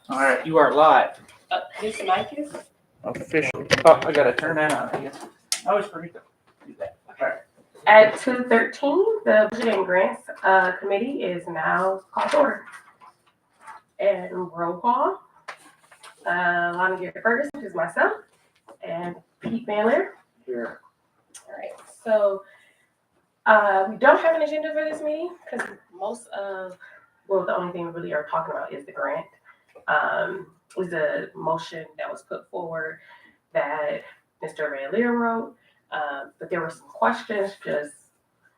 All right, you are live. This mic is? Officially. Oh, I gotta turn that on, I guess. I always forget to do that. All right. At 2:13, the Budget and Grants Committee is now called to order. And roll call. Lonnie Gary Ferguson, which is myself, and Pete Bandler. Here. All right, so we don't have an agenda for this meeting because the only thing we really are talking about is the grant. It was a motion that was put forward that Mr. Van Leer wrote, but there were some questions just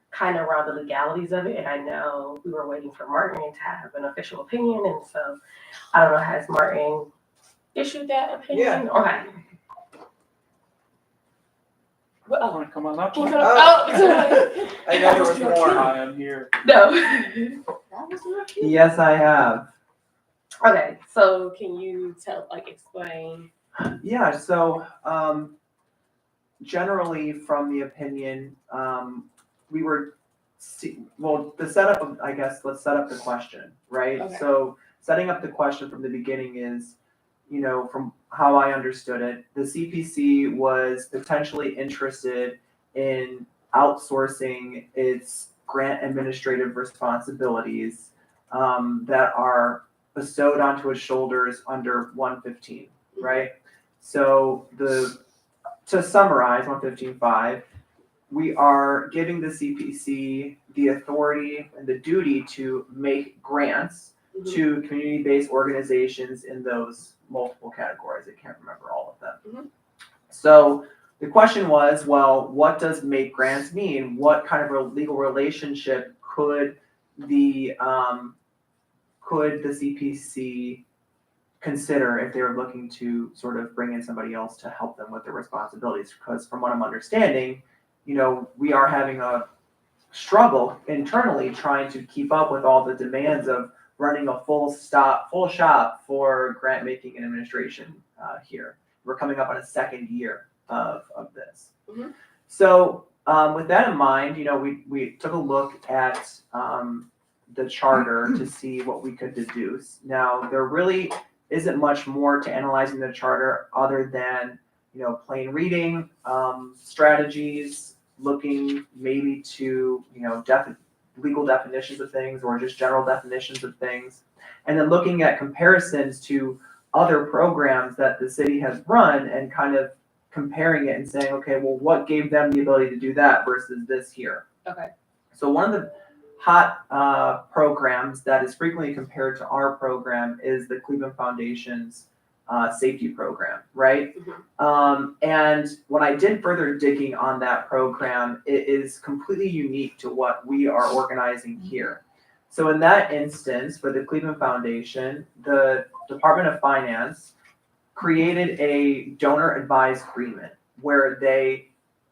kind of around the legalities of it, and I know we were waiting for Martin to have an official opinion, and so I don't know, has Martin issued that opinion? Yeah. Okay. I want to come on up. Who's Oh. I know there was more. I am here. No. Yes, I have. Okay, so can you explain? Yeah, so generally from the opinion, we were, the setup of, I guess, let's set up the question, right? Okay. So setting up the question from the beginning is, from how I understood it, the CPC was potentially interested in outsourcing its grant administrative responsibilities that are bestowed onto its shoulders under 115, right? So to summarize 115.5, we are giving the CPC the authority and the duty to make grants to community-based organizations in those multiple categories. I can't remember all of them. So the question was, well, what does make grants mean? What kind of a legal relationship could the CPC consider if they were looking to sort of bring in somebody else to help them with their responsibilities? Because from what I'm understanding, we are having a struggle internally trying to keep up with all the demands of running a full shop for grant making and administration here. We're coming up on a second year of this. Mhm. So with that in mind, we took a look at the charter to see what we could deduce. Now, there really isn't much more to analyzing the charter other than, plain reading, strategies, looking maybe to, legal definitions of things or just general definitions of things, and then looking at comparisons to other programs that the city has run and kind of comparing it and saying, okay, well, what gave them the ability to do that versus this here? Okay. So one of the hot programs that is frequently compared to our program is the Cleveland Foundation's safety program, right? And when I did further digging on that program, it is completely unique to what we are organizing here. So in that instance, for the Cleveland Foundation, the Department of Finance created a donor advised agreement where they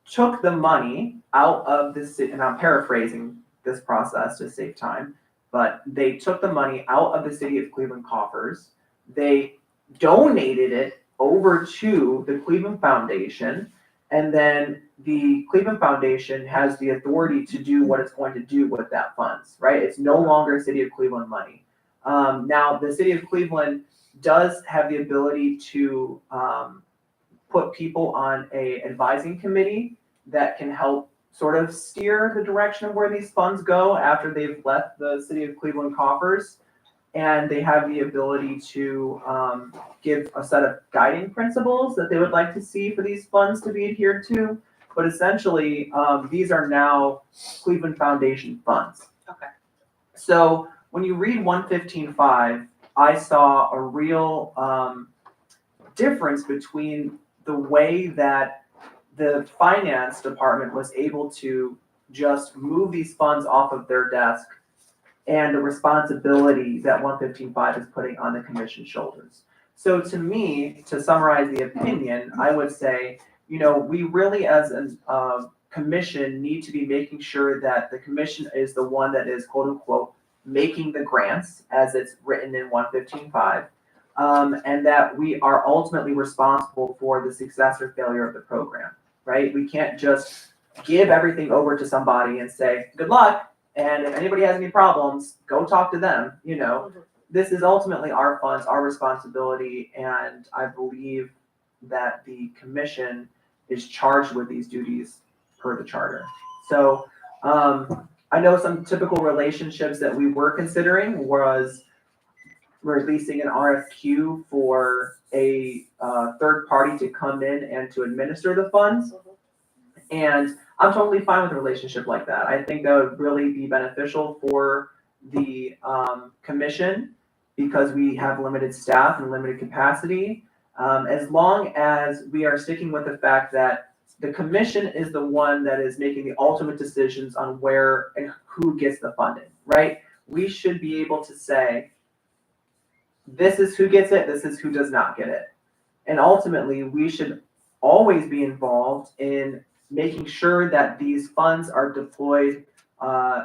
took the money out of the city, and I'm paraphrasing this process to save time, but they took the money out of the city of Cleveland coffers. They donated it over to the Cleveland Foundation, and then the Cleveland Foundation has the authority to do what it's going to do with that funds, right? It's no longer City of Cleveland money. Now, the City of Cleveland does have the ability to put people on a advising committee that can help sort of steer the direction of where these funds go after they've left the City of Cleveland coffers. And they have the ability to give a set of guiding principles that they would like to see for these funds to be adhered to. But essentially, these are now Cleveland Foundation funds. Okay. So when you read 115.5, I saw a real difference between the way that the finance department was able to just move these funds off of their desk and the responsibility that 115.5 is putting on the commission's shoulders. So to me, to summarize the opinion, I would say, we really as a commission need to be making sure that the commission is the one that is quote unquote making the grants as it's written in 115.5, and that we are ultimately responsible for the success or failure of the program, right? We can't just give everything over to somebody and say, good luck. And if anybody has any problems, go talk to them. this is ultimately our funds, our responsibility, and I believe that the commission is charged with these duties per the charter. So, I know some typical relationships that we were considering was releasing an RFQ for a third party to come in and to administer the funds. And I'm totally fine with a relationship like that. I think that would really be beneficial for the commission because we have limited staff and limited capacity. As long as we are sticking with the fact that the commission is the one that is making the ultimate decisions on where and who gets the funding, right? We should be able to say, this is who gets it, this is who does not get it. And ultimately, we should always be involved in making sure that these funds are deployed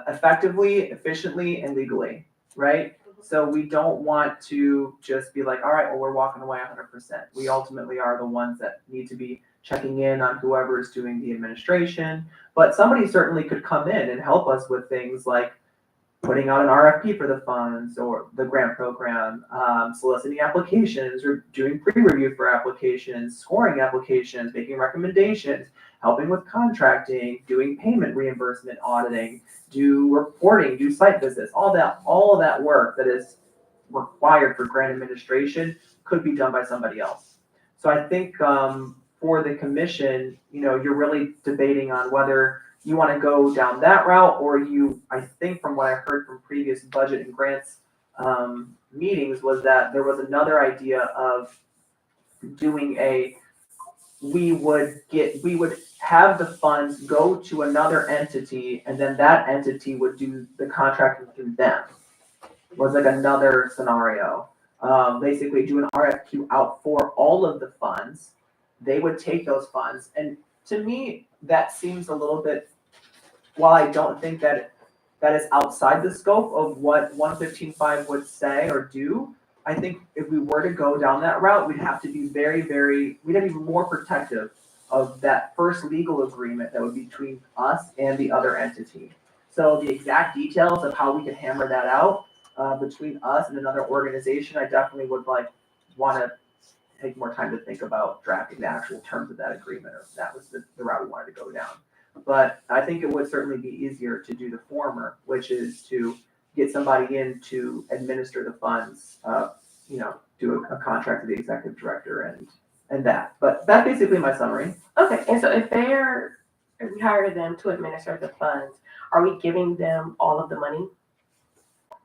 effectively, efficiently, and legally, right? So we don't want to just be like, all right, well, we're walking away 100%. We ultimately are the ones that need to be checking in on whoever is doing the administration. But somebody certainly could come in and help us with things like putting out an RFP for the funds or the grant program, soliciting applications or doing pre-review for applications, scoring applications, making recommendations, helping with contracting, doing payment reimbursement auditing, do reporting, do site visits, all of that work that is required for grant administration could be done by somebody else. So I think for the commission, you're really debating on whether you want to go down that route, or I think from what I heard from previous budget and grants meetings was that there was another idea of doing we would have the funds go to another entity, and then that entity would do the contracting through them. Was like another scenario. Basically do an RFQ out for all of the funds. They would take those funds, and to me, that seems a little bit, while I don't think that is outside the scope of what 115.5 would say or do, I think if we were to go down that route, we'd have to be we'd have to be more protective of that first legal agreement that would be between us and the other entity. So the exact details of how we could hammer that out between us and another organization, I definitely would want to take more time to think about drafting the actual terms of that agreement, or if that was the route we wanted to go down. But I think it would certainly be easier to do the former, which is to get somebody in to administer the funds, do a contract with the executive director and that. But that's basically my summary. Okay, and so if we hire them to administer the funds, are we giving them all of the money?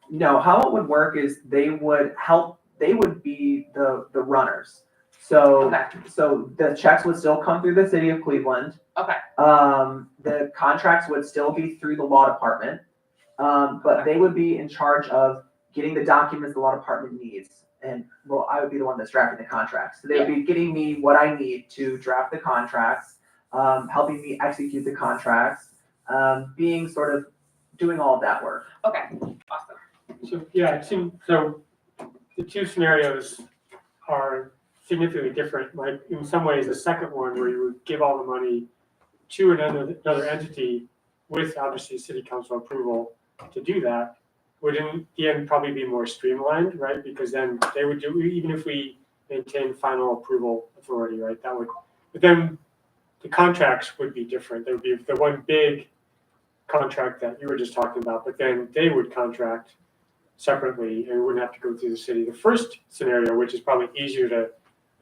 No, how it would work is they would be the runners. So, Okay. So the checks would still come through the city of Cleveland. Okay. The contracts would still be through the law department. But they would be in charge of getting the documents the law department needs. And I would be the one that's drafting the contracts. So they would be getting me what I need to draft the contracts, helping me execute the contracts, being sort of doing all of that work. Okay, awesome. So, yeah, it seems, so the two scenarios are significantly different. Like in some ways, the second one where you would give all the money to another entity with obviously city council approval to do that would in the end probably be more streamlined, right? Because then they would do, even if we maintain final approval authority, right? That would, but then the contracts would be different. There would be the one big contract that you were just talking about, but then they would contract separately and wouldn't have to go through the city. The first scenario, which is probably easier to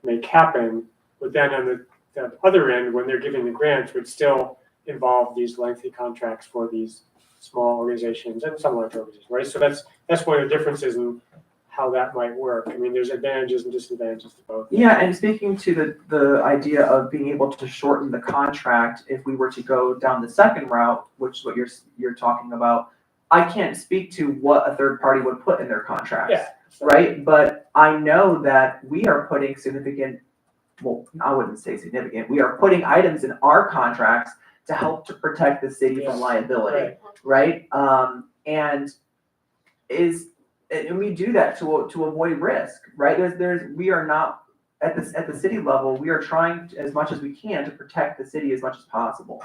make happen, but then on the other end, when they're giving the grants, would still involve these lengthy contracts for these small organizations and some large organizations, right? So that's one of the differences in how that might work. I mean, there's advantages and disadvantages to both. Yeah, and speaking to the idea of being able to shorten the contract, if we were to go down the second route, which is what you're talking about, I can't speak to what a third party would put in their contracts. Yeah. Right? But I know that we are putting significant, well, I wouldn't say significant, we are putting items in our contracts to help to protect the city from liability, right? And we do that to avoid risk, right? We are not at the city level, we are trying as much as we can to protect the city as much as possible.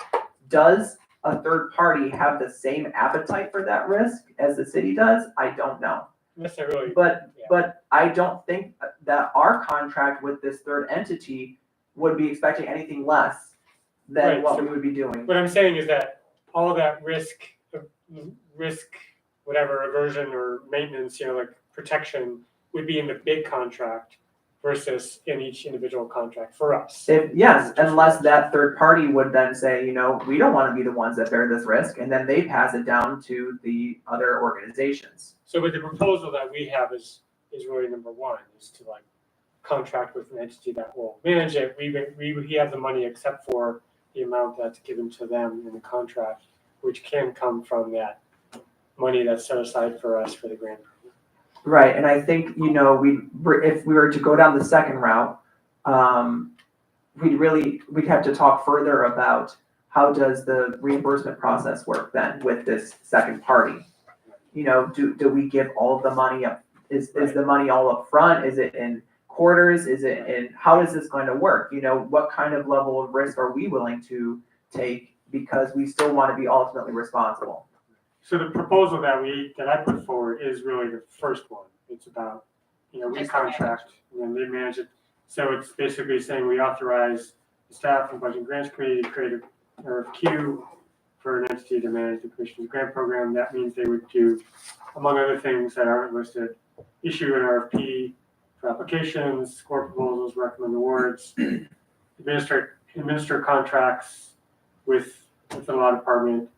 Does a third party have the same appetite for that risk as the city does? I don't know. necessarily. But, Yeah. but I don't think that our contract with this third entity would be expecting anything less than Right, what so- we would be doing. What I'm saying is that all that risk, whatever, aversion or maintenance, like protection would be in the big contract versus in each individual contract for us. Yes, unless that third party would then say, we don't want to be the ones that bear this risk, and then they pass it down to the other organizations. So with the proposal that we have is really number one, is to like contract with an entity that will manage it. We have the money except for the amount that's given to them in the contract, which can come from that money that's set aside for us for the grant program. Right, and I think, if we were to go down the second route, we'd have to talk further about how does the reimbursement process work then with this second party? Do we give all of the money up? Is the money all up front? Is it in quarters? Is it in, how is this going to work? What kind of level of risk are we willing to take because we still want to be ultimately responsible? So the proposal that I put forward is really the first one. It's about, we Just contract and then they manage it. So it's basically saying we authorize the staff and budget and grants committee to create an RFQ for an entity to manage the commission's grant program. That means they would do, among other things that aren't listed, issue an RFP for applications, score proposals, recommend awards, administer contracts with the law department,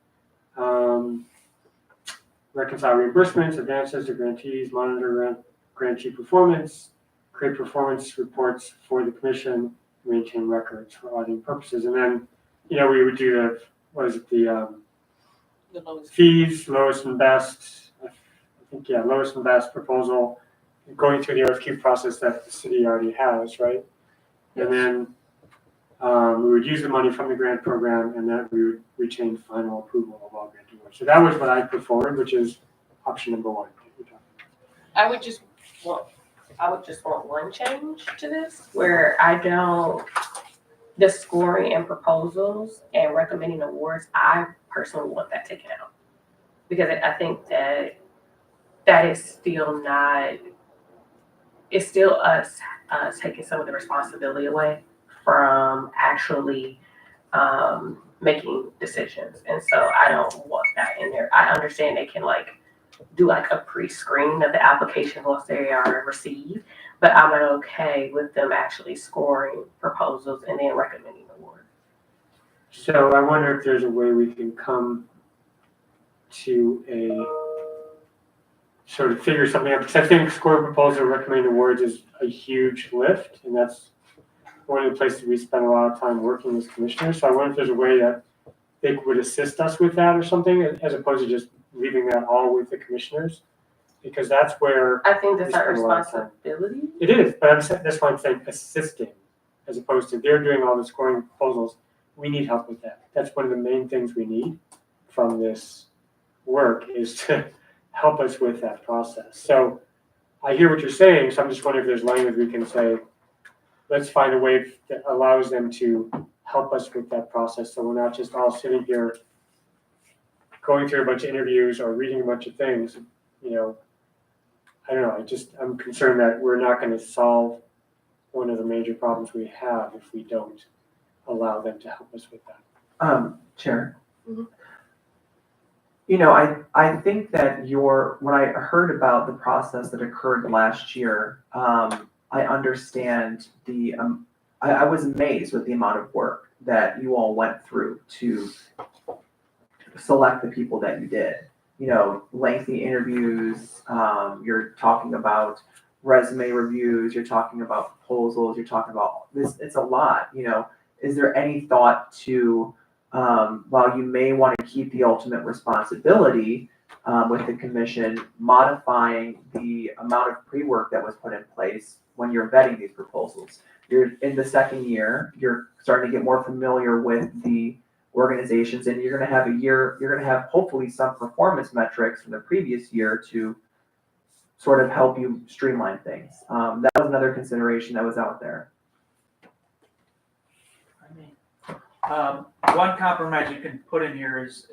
reconcile reimbursements, advances to grantees, monitor grantee performance, create performance reports for the commission, maintain records for auditing purposes. And then, we would do the fees, lowest and best, lowest and best proposal, going through the RFQ process that the city already has, right? And then we would use the money from the grant program and then we would retain final approval of all grant awards. So that was what I put forward, which is option number one. I would just want one change to this where the scoring and proposals and recommending awards, I personally want that taken out. Because I think that is still not, it's still us taking some of the responsibility away from actually making decisions. And so I don't want that in there. I understand they can do a pre-screen of the application once they are received, but I'm not okay with them actually scoring proposals and then recommending awards. So I wonder if there's a way we can come to a sort of figure something out, because I think scoring proposal, recommending awards is a huge lift, and that's one of the places we spend a lot of time working as commissioners. So I wonder if there's a way that they would assist us with that or something, as opposed to just leaving that all with the commissioners, because that's where I think that's we our spend a lot of time. responsibility. It is, but that's why I'm saying assisting, as opposed to they're doing all the scoring proposals. We need help with that. That's one of the main things we need from this work, is to help us with that process. So I hear what you're saying, so I'm just wondering if there's language we can say, let's find a way that allows them to help us with that process, so we're not just all sitting here going through a bunch of interviews or reading a bunch of things. I don't know, I'm concerned that we're not going to solve one of the major problems we have if we don't allow them to help us with that. Chair. Mhm. I think that when I heard about the process that occurred last year, I understand I was amazed with the amount of work that you all went through to select the people that you did. Lengthy interviews, you're talking about resume reviews, you're talking about proposals, you're talking about this, it's a lot, Is there any thought to, while you may want to keep the ultimate responsibility with the commission, modifying the amount of pre-work that was put in place when you're vetting these proposals? You're in the second year, you're starting to get more familiar with the organizations, and you're going to have hopefully some performance metrics from the previous year to sort of help you streamline things. That was another consideration that was out there. One compromise you can put in here is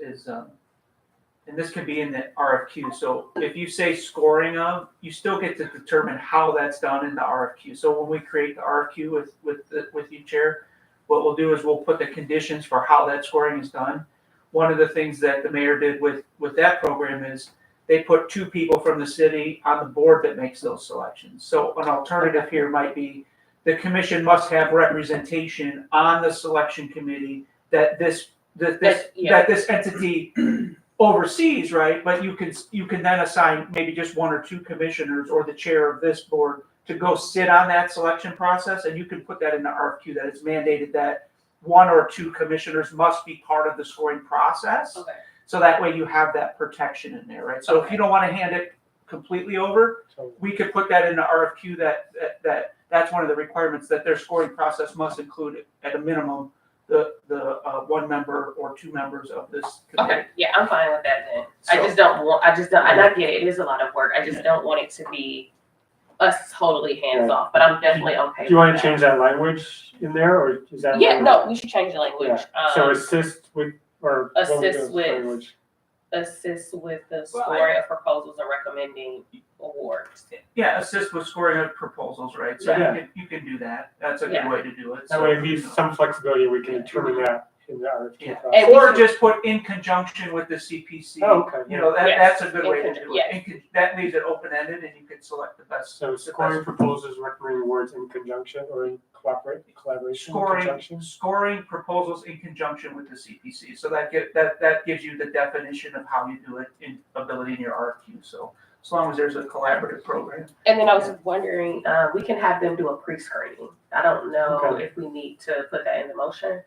and this can be in the RFQ, so if you say scoring of, you still get to determine how that's done in the RFQ. So when we create the RFQ with you, Chair, what we'll do is we'll put the conditions for how that scoring is done. One of the things that the mayor did with that program is they put 2 people from the city on the board that makes those selections. So an alternative here might be the commission must have representation on the selection committee that this entity oversees, right? But you can then assign maybe just 1 or 2 commissioners or the chair of this board to go sit on that selection process, and you can put that in the RFQ that it's mandated that 1 or 2 commissioners must be part of the scoring process. Okay. So that way you have that protection in there, right? So if you don't want to hand it completely over, we could put that in the RFQ that's one of the requirements, that their scoring process must include at a minimum the 1 member or 2 members of this committee. Okay, yeah, I'm fine with that then. So- And I get it, it is a lot of work. I just don't want it to be us totally hands off, but I'm definitely okay Do you want with to change that language in there, or is that? Yeah, no, we should change the language. So assist with, or. what was Assist the with- language? Assist with the Well, scoring of proposals and recommending awards. Yeah, assist with scoring of proposals, right? So Yeah. you can do that. That's a good Yeah. way to do it. That So, way it leaves some flexibility, we can determine that in the RFQ Yeah. process. And- Or just put in conjunction with the CPC. Oh, okay. You know, Yes, that's a good in way to conjun- do yes. it. That leaves it open-ended and you can select the best. So scoring proposals, recommending awards in conjunction or in collaboration, in conjunction? Scoring proposals in conjunction with the CPC. So that gives you the definition of how you do it in ability in your RFQ. So as long as there's a collaborative program. And then I was wondering, we can have them do a pre-screening. I don't know Okay. if we need to put that in the motion,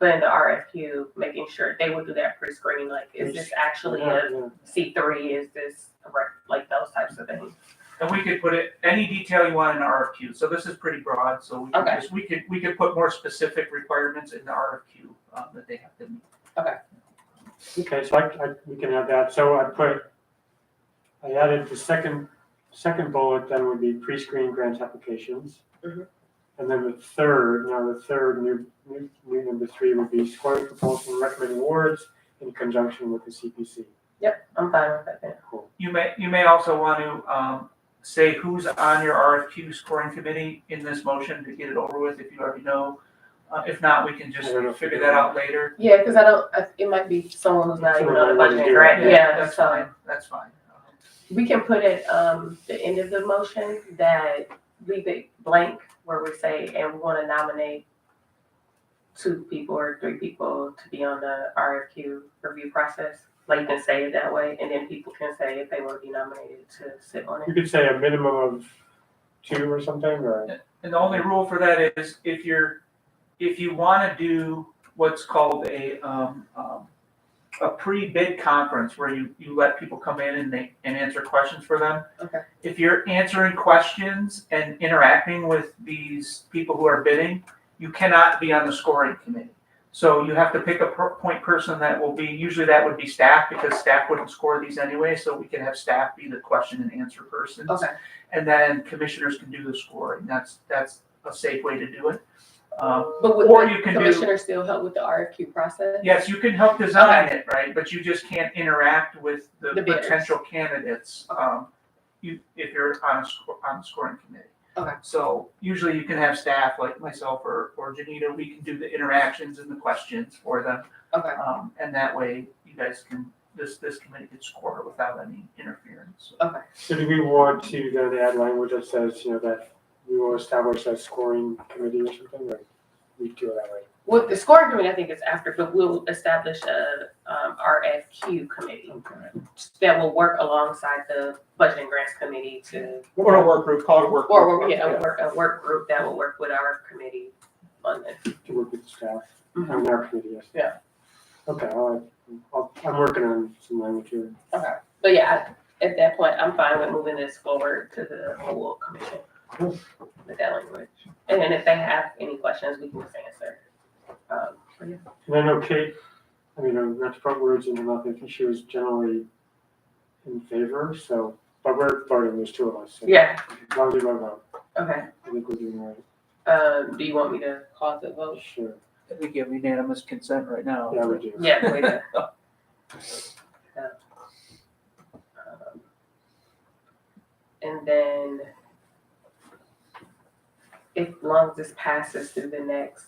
but in the RFQ, making sure they would do that pre-screening, like, is this actually a Yeah. C3, is this, like, those types of things. And we could put it, any detail you want in the RFQ. So this is pretty broad, so Okay. we could put more specific requirements in the RFQ that they have to meet. Okay, so we can have that. So I added the second bullet, then would be pre-screen grant applications. Mhm. And then the third new number 3 would be scoring proposals and recommending awards in conjunction with the CPC. Yep, I'm fine with that then. Cool. You may also want to say who's on your RFQ scoring committee in this motion to get it over with if you already know. If not, we can just I don't know if figure we that do. out later. Yeah, because it might be someone who's not even Someone on the might wanna budget do it. grant, yeah, That's so. fine, that's fine. We can put it, the end of the motion, that leave it blank, where we say, and we wanna nominate 2 people or 3 people to be on the RFQ review process. Like, you can say it that way, and then people can say if they wanna be nominated to sit on You it. could say a minimum of 2 or something, or? And the only rule for that is if you want to do what's called a pre-bid conference where you let people come in and answer questions for them. Okay. If you're answering questions and interacting with these people who are bidding, you cannot be on the scoring committee. So you have to pick a point person that will be, usually that would be staff, because staff wouldn't score these anyway, so we can have staff be the question and answer persons. Okay, And then commissioners can do the scoring. That's a safe way to do it. but would Or the you can do- commissioner still help with the RFQ process? Yes, you can help design it, right? But you just can't interact with the The bidders. potential candidates. If you're on the scoring committee. Okay. So usually you can have staff like myself or Janita, we can do the interactions and the questions for them. Okay, And that way you guys can, this committee can score without any interference. So do we want to then add language that says, that we will establish a scoring committee or something, or we do it that way? with the scoring committee, I think it's after, but we'll establish a, RFQ committee Okay. that will work alongside the budget and grants committee to, Or a work group, call it a work group. or, a work group that will work with our committee on this. To work with the staff Mhm. on our committee, yes. Yeah. Okay, I'm working on some language here. Okay, but yeah, at that point, I'm fine with moving this forward to the whole commission with that language. And then if they have any questions, we can just answer. But yeah. And I know Kate, not to put words in her mouth, I think she was generally in favor, so, but we're voting, there's 2 of us. So Yeah, as long as we vote, okay. I think we're doing all right. Do you want me to call the vote? Sure, I think you have unanimous consent right now. yeah, we do. Yeah, wait. And then as long as this passes through the next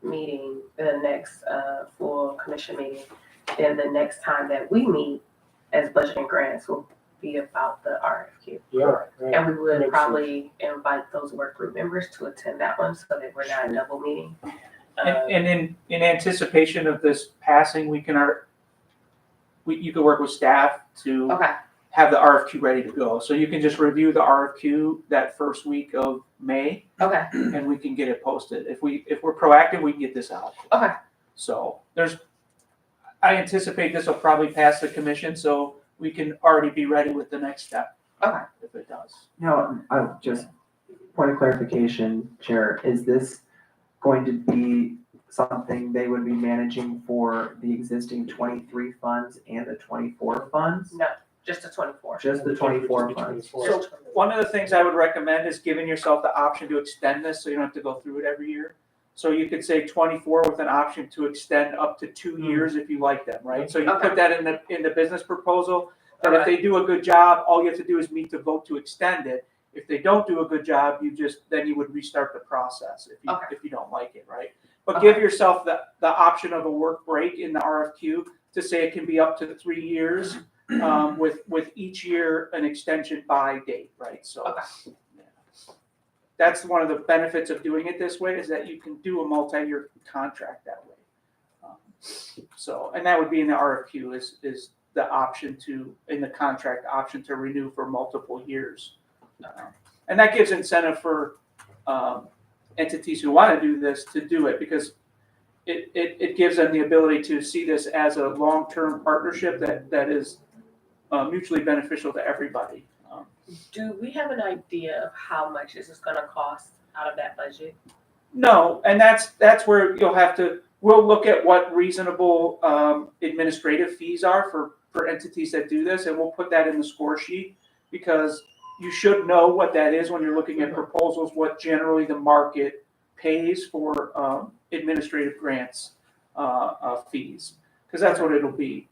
meeting, the next full commission meeting, then the next time that we meet as budget and grants will be about the RFQ. Yeah, right. And we would Makes probably invite those work group members to attend that one so that we're not double meeting. And in anticipation of this passing, you could work with staff to Okay, have the RFQ ready to go. So you can just review the RFQ that first week of May, okay, and we can get it posted. If we're proactive, we can get this out. okay. So I anticipate this will probably pass the commission, so we can already be ready with the next step. Okay. If it does. No, just point of clarification, Chair, is this going to be something they would be managing for the existing 23 funds and the 24 funds? No, just the 24. Just the 24 funds? So one of the things I would recommend is giving yourself the option to extend this, so you don't have to go through it every year. So you could say 24 with an option to extend up to 2 years if you like them, right? So you Okay. put that in the business proposal, that if they do a good job, all you have to do is meet the vote to extend it. If they don't do a good job, then you would restart the process if you don't like it, right? But give yourself the option of a work break in the RFQ to say it can be up to 3 years, with each year an extension by date, right? So Okay. yeah. That's one of the benefits of doing it this way, is that you can do a multi-year contract that way. So, and that would be in the RFQ is the option in the contract option to renew for multiple years. And that gives incentive for entities who want to do this to do it, because it gives them the ability to see this as a long-term partnership that is mutually beneficial to everybody. Do we have an idea of how much this is gonna cost out of that budget? No, and that's where we'll look at what reasonable administrative fees are for entities that do this, and we'll put that in the score sheet, because you should know what that is when you're looking at proposals, what generally the market pays for administrative grants fees, because that's what it'll be.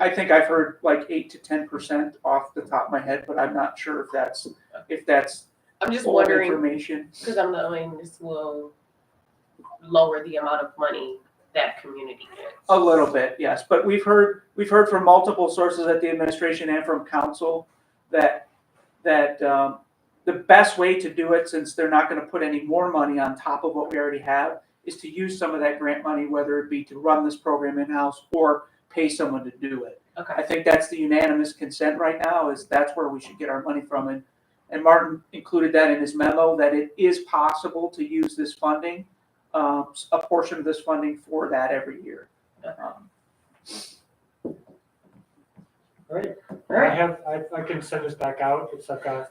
I think I've heard like 8 to 10% off the top of my head, but I'm not sure if that's I'm just old wondering, information. because I'm knowing this will lower the amount of money that community gets. A little bit, yes, but we've heard from multiple sources at the administration and from council that the best way to do it, since they're not going to put any more money on top of what we already have, is to use some of that grant money, whether it be to run this program in-house or pay someone to do it. Okay. I think that's the unanimous consent right now, is that's where we should get our money from. And Martin included that in his memo, that it is possible to use this funding, a portion of this funding for that every year. Great. All right. I can send this back out, it's I've got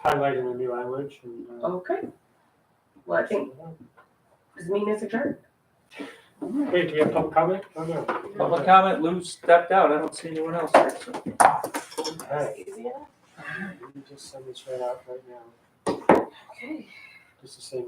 highlighted in the new language and. Okay. Well, I think this meeting is adjourned. Wait, do we have public comment? Oh, no. Public comment, Lou stepped out, I don't see anyone else here, so. Alright, Easy enough. let me just send this right out right now, Okay. just the same